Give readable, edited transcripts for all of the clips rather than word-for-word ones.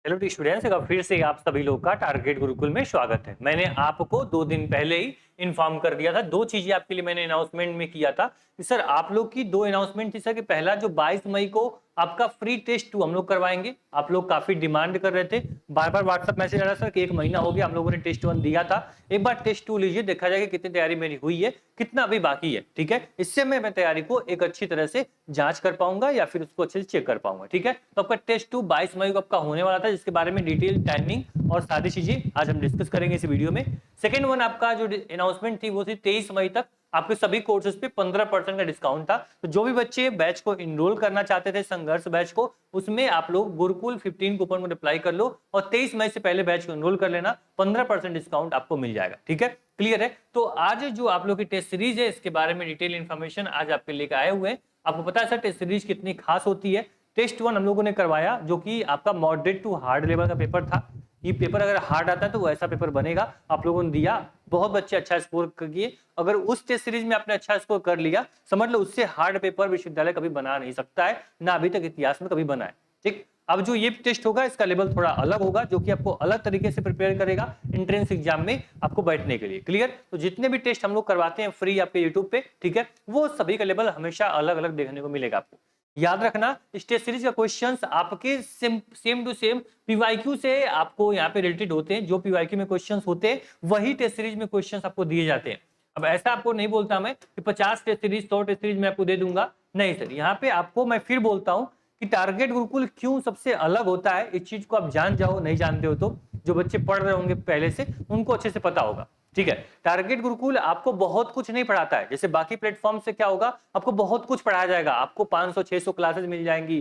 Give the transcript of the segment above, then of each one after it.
Hello T students, एक बार फिर से आप सभी लोग का टारगेट गुरुकुल में स्वागत है। मैंने आपको 2 दिन पहले ही इन्फॉर्म कर दिया था। दो चीजें आपके लिए मैंने अनाउंसमेंट में किया था कि सर आप लोग की दो अनाउंसमेंट थी सर कि पहला जो 22 मई को आपका फ्री टेस्ट 2 हम लोग करवाएंगे। आप लोग काफी डिमांड कर रहे थे, बार बार व्हाट्सएप मैसेज आ रहा सर कि 1 महीना हो गया हम लोगों ने टेस्ट 1 दिया था, एक बार टेस्ट 2 लीजिए, देखा जाएगा कितनी तैयारी मेरी हुई है, कितना अभी बाकी है। ठीक है, इससे मैं तैयारी को एक अच्छी तरह से जांच कर पाऊंगा या फिर उसको अच्छे से चेक कर पाऊंगा। ठीक है, तो आपका टेस्ट 2 22 मई को आपका होने वाला था, जिसके बारे में डिटेल टाइमिंग और सारी चीजें आज हम डिस्कस करेंगे इस वीडियो में। सेकंड वन आपका जो अनाउंसमेंट थी वो थी 23 मई तक आपके सभी कोर्सेज पे 15% का डिस्काउंट था। तो जो भी बच्चे बैच को इनरोल करना चाहते थे, संघर्ष बैच को, उसमें आप लोग गुरुकुल 15 कूपन को अप्लाई कर लो और 23 मई से पहले बैच को इनरोल कर लेना, 15% डिस्काउंट आपको मिल जाएगा। ठीक है, क्लियर है। तो आज जो आप लोग की टेस्ट सीरीज है, इसके बारे में डिटेल इन्फॉर्मेशन आज आपके लेकर आए हुए हैं। आपको पता है सर टेस्ट सीरीज कितनी खास होती है। टेस्ट 1 हम लोगों ने करवाया जो कि आपका मॉडरेट टू हार्ड लेवल का पेपर था। ये पेपर अगर हार्ड आता है तो वैसा पेपर बनेगा, आप लोगों ने दिया, बहुत बच्चे अच्छा स्कोर किए। अगर उस टेस्ट सीरीज में आपने अच्छा स्कोर कर लिया, समझ लो उससे हार्ड पेपर विश्वविद्यालय कभी बना नहीं सकता है, ना अभी तक इतिहास में कभी बना है। ठीक, अब जो ये टेस्ट होगा इसका लेवल थोड़ा अलग होगा, जो कि आपको अलग तरीके से प्रिपेयर करेगा एंट्रेंस एग्जाम में आपको बैठने के लिए। क्लियर, तो जितने भी टेस्ट हम लोग करवाते हैं फ्री आपके यूट्यूब पे, ठीक है, वो सभी का लेवल हमेशा अलग अलग देखने को मिलेगा आपको। याद रखना, टेस्ट सीरीज का क्वेश्चंस आपके सेम टू सेम पीवाईक्यू से आपको यहाँ पे रिलेटेड होते हैं। जो पीवाईक्यू में क्वेश्चंस होते हैं वही टेस्ट सीरीज में क्वेश्चंस आपको दिए जाते हैं। अब ऐसा आपको नहीं बोलता मैं कि 50 टेस्ट सीरीज 100 टेस्ट सीरीज में आपको दे दूंगा, नहीं सर। यहाँ पे आपको मैं फिर बोलता हूँ कि टारगेट गुरुकुल क्यों सबसे अलग होता है, इस चीज को आप जान जाओ। नहीं जानते हो तो जो बच्चे पढ़ रहे होंगे पहले से उनको अच्छे से पता होगा। ठीक है, टारगेट गुरुकुल आपको बहुत कुछ नहीं पढ़ाता है। जैसे बाकी प्लेटफॉर्म से क्या होगा, आपको बहुत कुछ पढ़ाया जाएगा, आपको 500-600 क्लासेस मिल जाएंगी,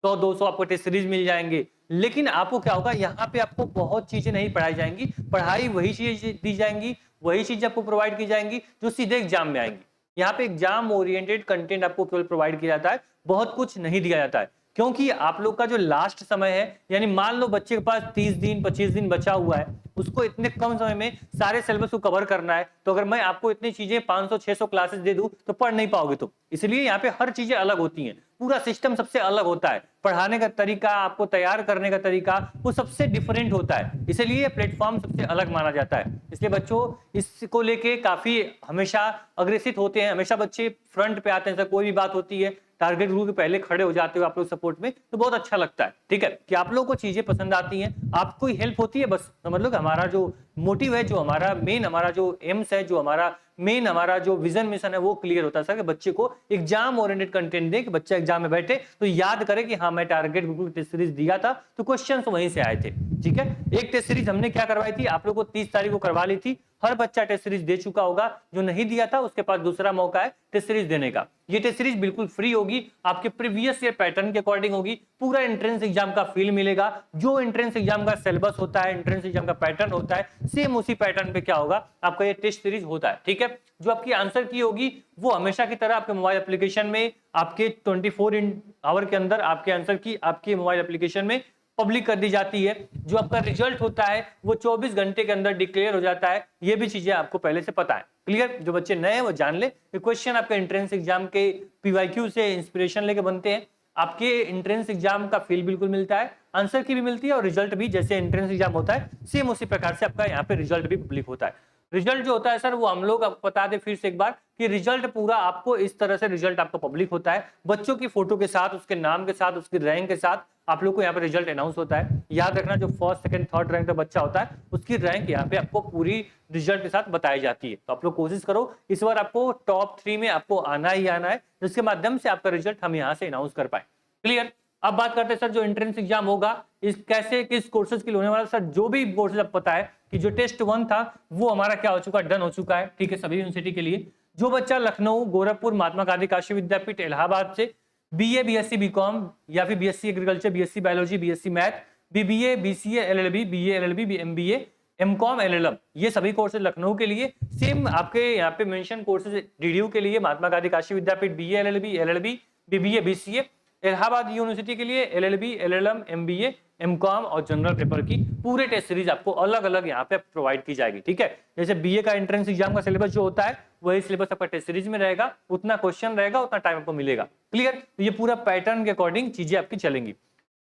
100-200 आपको टेस्ट सीरीज मिल जाएंगे। लेकिन आपको क्या होगा, यहाँ पे आपको बहुत चीजें नहीं पढ़ाई जाएंगी। पढ़ाई वही चीज दी जाएंगी, वही चीज आपको प्रोवाइड की जाएंगी जो सीधे एग्जाम में आएंगी। यहाँ पे एग्जाम ओरिएंटेड कंटेंट आपको केवल प्रोवाइड किया जाता है, बहुत कुछ नहीं दिया जाता है। क्योंकि आप लोग का जो लास्ट समय है, यानी मान लो बच्चे के पास 30 दिन 25 दिन बचा हुआ है, उसको इतने कम समय में सारे सिलेबस को कवर करना है, तो अगर मैं आपको इतनी चीजें 500-600 क्लासेस दे दूं तो पढ़ नहीं पाओगे तुम। इसलिए यहाँ पे हर चीजें अलग होती हैं, पूरा सिस्टम सबसे अलग होता है, पढ़ाने का तरीका, आपको तैयार करने का तरीका वो सबसे डिफरेंट होता है, इसलिए प्लेटफॉर्म सबसे अलग माना जाता है। इसलिए बच्चों इसको लेके काफी हमेशा अग्रेसित होते हैं, हमेशा बच्चे फ्रंट पे आते हैं। सर कोई भी बात होती है टारगेट ग्रुप के पहले खड़े हो जाते हो आप लोग सपोर्ट में, तो बहुत अच्छा लगता है। ठीक है, कि आप लोगों को चीजें पसंद आती हैं, आपको हेल्प होती है। बस समझ लो कि हमारा जो मोटिव है, जो हमारा मेन हमारा जो एम्स है, जो हमारा मेन हमारा जो विजन मिशन है, वो क्लियर होता है सर कि बच्चे को एग्जाम ओरिएंटेड कंटेंट दे, कि बच्चा एग्जाम में बैठे तो याद करे कि हाँ मैं टारगेट ग्रुप टेस्ट सीरीज दिया था, तो क्वेश्चंस वहीं से आए थे। ठीक है, एक टेस्ट सीरीज हमने क्या करवाई थी, आप लोगों को 30 तारीख को करवा ली थी। हर बच्चा टेस्ट सीरीज दे चुका होगा, जो नहीं दिया था उसके पास दूसरा मौका है टेस्ट सीरीज देने का। ये टेस्ट सीरीज बिल्कुल फ्री होगी, आपके प्रीवियस ईयर पैटर्न के अकॉर्डिंग होगी, पूरा एंट्रेंस एग्जाम का फील मिलेगा। जो एंट्रेंस एग्जाम का सिलेबस होता है, एंट्रेंस एग्जाम का पैटर्न होता है, सेम उसी पैटर्न पे क्या होगा आपका ये टेस्ट सीरीज होता है। ठीक है, जो आपकी आंसर की होगी वो हमेशा की तरह आपके मोबाइल एप्लीकेशन में आपके 24 आवर के अंदर आपके आंसर की आपके मोबाइल एप्लीकेशन में पब्लिक कर दी जाती है। जो आपका रिजल्ट होता है वो 24 घंटे के अंदर डिक्लेयर हो जाता है। ये भी चीजें आपको पहले से पता है। क्लियर, जो बच्चे नए हैं वो जान ले, क्वेश्चन आपके एंट्रेंस एग्जाम के पीवाईक्यू से इंस्पिरेशन लेके बनते हैं। आपके एंट्रेंस एग्जाम का फील बिल्कुल मिलता है, आंसर की भी मिलती है, और रिजल्ट भी जैसे एंट्रेंस एग्जाम होता है सेम उसी प्रकार से आपका यहाँ पे रिजल्ट भी पब्लिक होता है। रिजल्ट जो होता है सर वो हम लोग आपको बता दें फिर से एक बार कि रिजल्ट पूरा आपको इस तरह से रिजल्ट आपका पब्लिक होता है, बच्चों की फोटो के साथ, उसके नाम के साथ, उसकी रैंक के साथ आप लोग को यहाँ पे रिजल्ट अनाउंस होता है। याद रखना, जो फर्स्ट सेकंड थर्ड रैंक का बच्चा होता है उसकी रैंक यहाँ पे आपको पूरी रिजल्ट के साथ बताई जाती है। तो आप लोग कोशिश करो इस बार आपको टॉप 3 में आपको आना ही आना है, जिसके माध्यम से आपका रिजल्ट हम यहाँ से अनाउंस कर पाए। क्लियर, अब बात करते हैं सर जो एंट्रेंस एग्जाम होगा इस कैसे किस कोर्सेज के लिए होने वाला। सर जो भी कोर्सेज आप पता है कि जो टेस्ट 1 था वो हमारा क्या हो चुका है, डन हो चुका है। ठीक है, सभी यूनिवर्सिटी के लिए जो बच्चा लखनऊ, गोरखपुर, महात्मा गांधी काशी विद्यापीठ, इलाहाबाद से बीए, बीएससी, बीकॉम या फिर BSc agriculture, BSc biology, BSc math, BBA, BCA, LLB, BA, LLB, MBA, MCom, LLM, ये सभी कोर्सेज लखनऊ के लिए। सेम आपके यहाँ पे मेंशन कोर्सेज डीडीयू के लिए Mahatma Gandhi Kashi Vidyapith, BA, LLB, LLB, BBA, BCA, Allahabad university के लिए एलएलबी, एलएलएम, एमबीए, एमकॉम और जनरल पेपर की पूरे टेस्ट सीरीज आपको अलग अलग यहाँ पे प्रोवाइड की जाएगी। ठीक है, जैसे बीए का एंट्रेंस एग्जाम का सिलेबस जो होता है वही सिलेबस आपका टेस्ट सीरीज में रहेगा, उतना क्वेश्चन रहेगा, उतना टाइम आपको मिलेगा। क्लियर, तो ये पूरा पैटर्न के अकॉर्डिंग चीजें आपकी चलेंगी।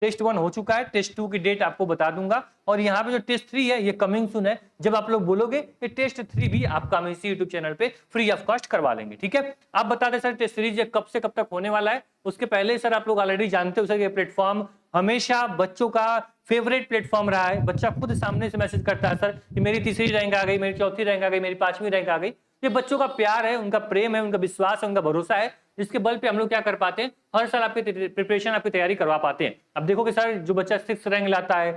टेस्ट 1 हो चुका है, टेस्ट 2 की डेट आपको बता दूंगा, और यहाँ पे जो टेस्ट 3 है ये कमिंग सून है। जब आप लोग बोलोगे ये टेस्ट 3 भी आपका हम इसी यूट्यूब चैनल पे फ्री ऑफ कॉस्ट करवा लेंगे, ठीक है। आप बता दें सर टेस्ट सीरीज कब से कब तक होने वाला है। उसके पहले सर आप लोग ऑलरेडी जानते हो सर ये प्लेटफॉर्म हमेशा बच्चों का फेवरेट प्लेटफॉर्म रहा है। बच्चा खुद सामने से मैसेज करता है सर कि मेरी तीसरी रैंक आ गई, मेरी चौथी रैंक आ गई, मेरी 5वीं रैंक आ गई। ये बच्चों का प्यार है, उनका प्रेम है, उनका विश्वास है, उनका भरोसा है, जिसके बल पे हम लोग क्या कर पाते हैं, हर साल आपकी प्रिपरेशन आपकी तैयारी करवा पाते हैं। अब देखो कि सर जो बच्चा 6th रैंक लाता है,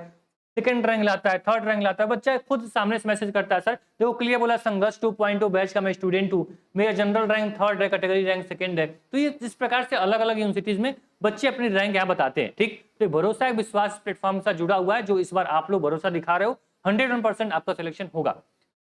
2nd रैंक लाता है, 3rd रैंक लाता है, बच्चा खुद सामने से मैसेज करता है सर देखो क्लियर बोला संघर्ष 2.0 बैच का मैं स्टूडेंट हूँ, मेरा जनरल रैंक 3rd है, कैटेगरी रैंक 2nd है। तो ये इस प्रकार से अलग अलग यूनिवर्सिटीज में बच्चे अपनी रैंक यहाँ बताते हैं, ठीक। तो भरोसा विश्वास प्लेटफॉर्म से जुड़ा हुआ है, जो इस बार आप लोग भरोसा दिखा रहे हो, 101% आपका सिलेक्शन होगा।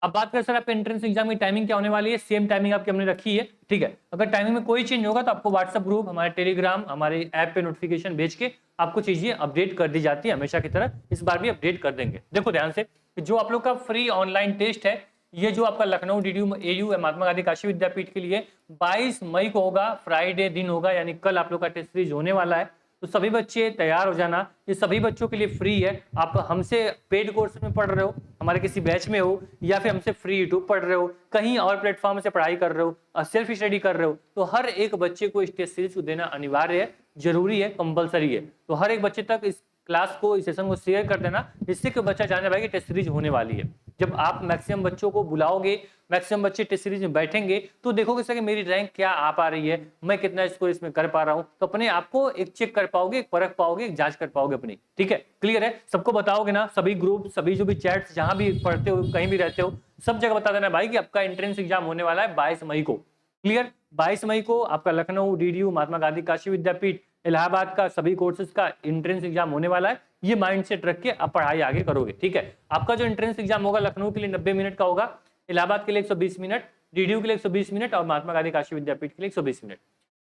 अब बात करें सर आपके एंट्रेंस एग्जाम की टाइमिंग क्या होने वाली है, सेम टाइमिंग आपकी हमने रखी है, ठीक है। अगर टाइमिंग में कोई चेंज होगा तो आपको व्हाट्सएप ग्रुप, हमारे टेलीग्राम, हमारे ऐप पे नोटिफिकेशन भेज के आपको चीजें अपडेट कर दी जाती है हमेशा की तरह, इस बार भी अपडेट कर देंगे। देखो ध्यान से, जो आप लोग का फ्री ऑनलाइन टेस्ट है, ये जो आपका लखनऊ डीडीयू एयू है महात्मा गांधी काशी विद्यापीठ के लिए 22 मई को होगा, फ्राइडे दिन होगा, यानी कल आप लोग का टेस्ट सीरीज होने वाला है। तो सभी बच्चे तैयार हो जाना, ये सभी बच्चों के लिए फ्री है। आप हमसे पेड कोर्स में पढ़ रहे हो, हमारे किसी बैच में हो, या फिर हमसे फ्री यूट्यूब पढ़ रहे हो, कहीं और प्लेटफॉर्म से पढ़ाई कर रहे हो, सेल्फ स्टडी कर रहे हो, तो हर एक बच्चे को इस टेस्ट सीरीज को देना अनिवार्य है, जरूरी है, कंपलसरी है। तो हर एक बच्चे तक इस क्लास को, इस सेशन को शेयर कर देना, जिससे कि बच्चा जाने पाए कि टेस्ट सीरीज होने वाली है। जब आप मैक्सिमम बच्चों को बुलाओगे, मैक्सिमम बच्चे टेस्ट सीरीज में बैठेंगे, तो देखोगे सर कि मेरी रैंक क्या आ पा रही है, मैं कितना स्कोर इसमें कर पा रहा हूं, तो अपने आप को एक चेक कर पाओगे, एक परख पाओगे, एक जांच कर पाओगे अपनी, ठीक है। क्लियर है, सबको बताओगे ना, सभी ग्रुप, सभी जो भी चैट्स, जहां भी पढ़ते हो, कहीं भी रहते हो, सब जगह बता देना भाई कि आपका एंट्रेंस एग्जाम होने वाला है 22 मई को। क्लियर, 22 मई को आपका लखनऊ डीडीयू महात्मा गांधी काशी विद्यापीठ इलाहाबाद का सभी कोर्सेज का एंट्रेंस एग्जाम होने वाला है। ये माइंडसेट रख के आप पढ़ाई आगे करोगे, ठीक है। आपका जो एंट्रेंस एग्जाम होगा लखनऊ के लिए 90 मिनट का होगा, इलाहाबाद के लिए 120 मिनट, डीडीयू के लिए 120 मिनट और महात्मा गांधी काशी विद्यापीठ के लिए 120 मिनट।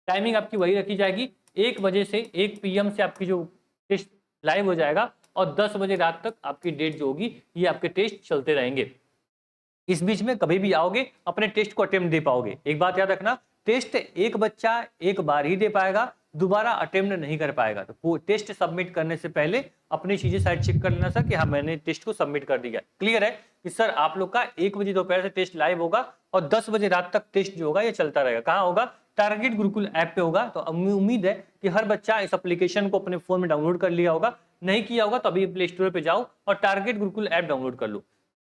टाइमिंग आपकी वही रखी जाएगी, 1 बजे से 1 PM से आपकी जो टेस्ट लाइव हो जाएगा, और 10 बजे रात तक आपकी डेट जो होगी, ये आपके टेस्ट चलते रहेंगे। इस बीच में कभी भी आओगे अपने टेस्ट को अटेम्प्ट दे पाओगे। एक बात याद रखना, टेस्ट एक बच्चा एक बार ही दे पाएगा, दोबारा अटेम्प्ट नहीं कर पाएगा। तो टेस्ट सबमिट करने से पहले अपनी चीजें साइड चेक कर लेना सर कि हाँ मैंने टेस्ट को सबमिट कर दिया। क्लियर है कि सर आप लोग का 1 बजे दोपहर से टेस्ट लाइव होगा, और 10 बजे रात तक टेस्ट जो होगा ये चलता रहेगा। कहाँ होगा, टारगेट गुरुकुल ऐप पे होगा। तो उम्मीद है कि हर बच्चा इस एप्लीकेशन को अपने फोन में डाउनलोड कर लिया होगा, नहीं किया होगा तो अभी प्ले स्टोर पे जाओ और टारगेट गुरुकुल ऐप डाउनलोड कर लो।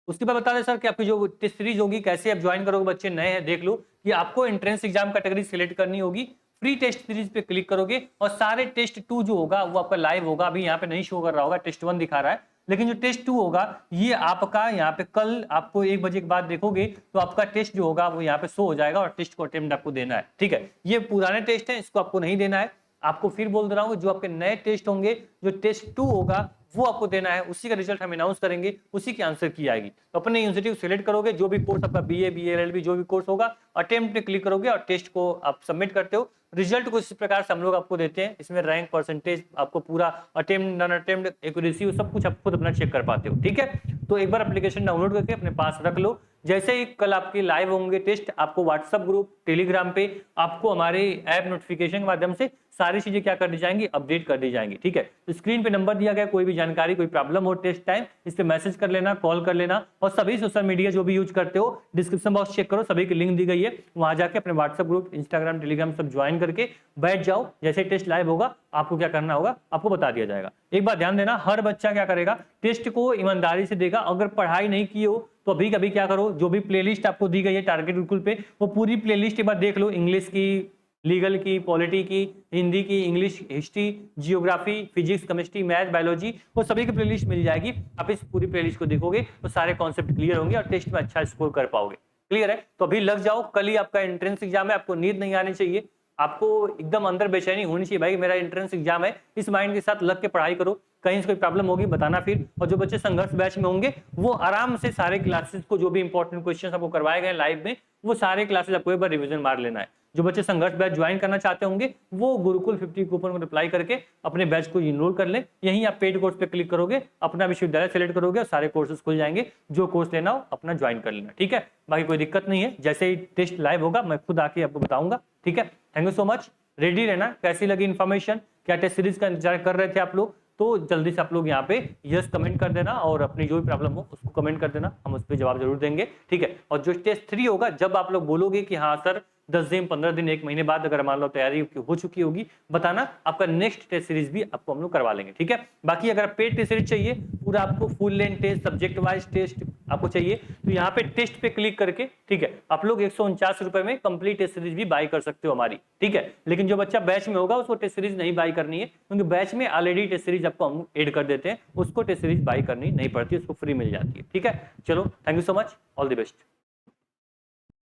उसके बाद बता दें सर कि आपकी जो टेस्ट सीरीज होगी कैसे आप ज्वाइन करोगे, बच्चे नए हैं देख लो कि आपको एंट्रेंस एग्जाम कैटेगरी सिलेक्ट करनी होगी, फ्री टेस्ट सीरीज पे क्लिक करोगे और सारे टेस्ट 2 जो होगा वो आपका लाइव होगा। अभी यहाँ पे नहीं शो कर रहा होगा, टेस्ट 1 दिखा रहा है, लेकिन जो टेस्ट 2 होगा ये आपका यहाँ पे कल आपको 1 बजे के बाद देखोगे तो आपका टेस्ट जो होगा वो यहाँ पे शो हो जाएगा, और टेस्ट को अटेम्प्ट आपको देना है, ठीक है। ये पुराने टेस्ट है, इसको आपको नहीं देना है। आपको फिर बोल रहा हूँ, जो आपके नए टेस्ट होंगे, जो टेस्ट 2 होगा वो आपको देना है, उसी का रिजल्ट हम अनाउंस करेंगे, उसी की आंसर की आएगी। तो अपने यूनिवर्सिटी को सिलेक्ट करोगे, जो भी कोर्स आपका BA BA LLB जो भी कोर्स होगा, अटेम्प्ट पे क्लिक करोगे और टेस्ट को आप सबमिट करते हो। रिजल्ट को इस प्रकार से हम लोग आपको देते हैं, इसमें रैंक परसेंटेज आपको पूरा अटेम्प्ट नॉन अटेम्प्ट एक्यूरेसी सब कुछ आप खुद अपना चेक कर पाते हो, ठीक है। तो एक बार एप्लीकेशन डाउनलोड करके अपने पास रख लो। जैसे ही कल आपके लाइव होंगे टेस्ट, आपको व्हाट्सएप ग्रुप टेलीग्राम पे आपको हमारे ऐप नोटिफिकेशन के माध्यम से सारी चीजें क्या कर दी जाएंगी, अपडेट कर दी जाएंगी, ठीक है। तो स्क्रीन पे नंबर दिया गया, कोई भी जानकारी कोई प्रॉब्लम हो टेस्ट टाइम इस पे मैसेज कर लेना, कॉल कर लेना। और सभी सोशल मीडिया जो भी यूज करते हो डिस्क्रिप्शन बॉक्स चेक करो, सभी की लिंक दी गई है, वहां जाके अपने व्हाट्सएप ग्रुप इंस्टाग्राम टेलीग्राम सब ज्वाइन करके बैठ जाओ। जैसे टेस्ट लाइव होगा आपको क्या करना होगा आपको बता दिया जाएगा। एक बात ध्यान देना, हर बच्चा क्या करेगा, टेस्ट को ईमानदारी से देगा। अगर पढ़ाई नहीं की हो तो अभी कभी क्या करो, जो भी प्लेलिस्ट आपको दी गई है टारगेट गुरुकुल पे, वो पूरी प्लेलिस्ट एक बार देख लो, इंग्लिश की, लीगल की, पॉलिटी की, हिंदी की, English, history, geography, physics, chemistry, math, biology, वो सभी की प्लेलिस्ट मिल जाएगी। आप इस पूरी प्लेलिस्ट को देखोगे तो सारे कॉन्सेप्ट क्लियर होंगे और टेस्ट में अच्छा स्कोर कर पाओगे। क्लियर है, तो अभी लग जाओ, कल ही आपका एंट्रेंस एग्जाम है, आपको नींद नहीं आनी चाहिए, आपको एकदम अंदर बेचैनी होनी चाहिए, भाई मेरा एंट्रेंस एग्जाम है, इस माइंड के साथ लग के पढ़ाई करो। कहीं से कोई प्रॉब्लम होगी बताना फिर। और जो बच्चे संघर्ष बैच में होंगे वो आराम से सारे क्लासेस को, जो भी इंपॉर्टेंट क्वेश्चन आपको करवाए गए लाइव में, वो सारे क्लासेस आपको एक बार रिवीजन मार लेना है। जो बच्चे संघर्ष बैच ज्वाइन करना चाहते होंगे वो गुरुकुल 50 कूपन को अप्लाई करके अपने बैच को इनरोल कर ले। यहीं आप पेड कोर्स पे क्लिक करोगे, अपना विश्वविद्यालय सेलेक्ट करोगे और सारे कोर्सेज खुल जाएंगे, जो कोर्स लेना हो अपना ज्वाइन कर लेना, ठीक है। बाकी कोई दिक्कत नहीं है, जैसे ही टेस्ट लाइव होगा मैं खुद आके आपको बताऊंगा, ठीक है। Thank you so much, ready रहना। कैसी लगी इन्फॉर्मेशन, क्या टेस्ट सीरीज का इंतजार कर रहे थे आप लोग, तो जल्दी से आप लोग यहाँ पे यस कमेंट कर देना और अपनी जो भी प्रॉब्लम हो उसको कमेंट कर देना, हम उस पर जवाब जरूर देंगे, ठीक है। और जो टेस्ट 3 होगा, जब आप लोग बोलोगे कि हाँ सर 10 दिन, 15 दिन, 1 महीने बाद अगर मान लो तैयारी हो चुकी होगी, बताना, आपका नेक्स्ट टेस्ट सीरीज भी आपको हम लोग करवा लेंगे, ठीक है। बाकी अगर पेड टेस्ट सीरीज चाहिए, पूरा आपको full length test, subject wise test आपको चाहिए, तो यहाँ पे टेस्ट पे क्लिक करके, ठीक है, आप लोग 149 रुपए में कंप्लीट टेस्ट सीरीज भी बाय कर सकते हो हमारी, ठीक है। लेकिन जो बच्चा बैच में होगा उसको टेस्ट सीरीज नहीं बाय करनी है, क्योंकि बैच में ऑलरेडी टेस्ट सीरीज आपको हम ऐड कर देते हैं, उसको टेस्ट सीरीज बाय करनी नहीं पड़ती, उसको फ्री मिल जाती है, ठीक है। चलो, thank you so much, all the best.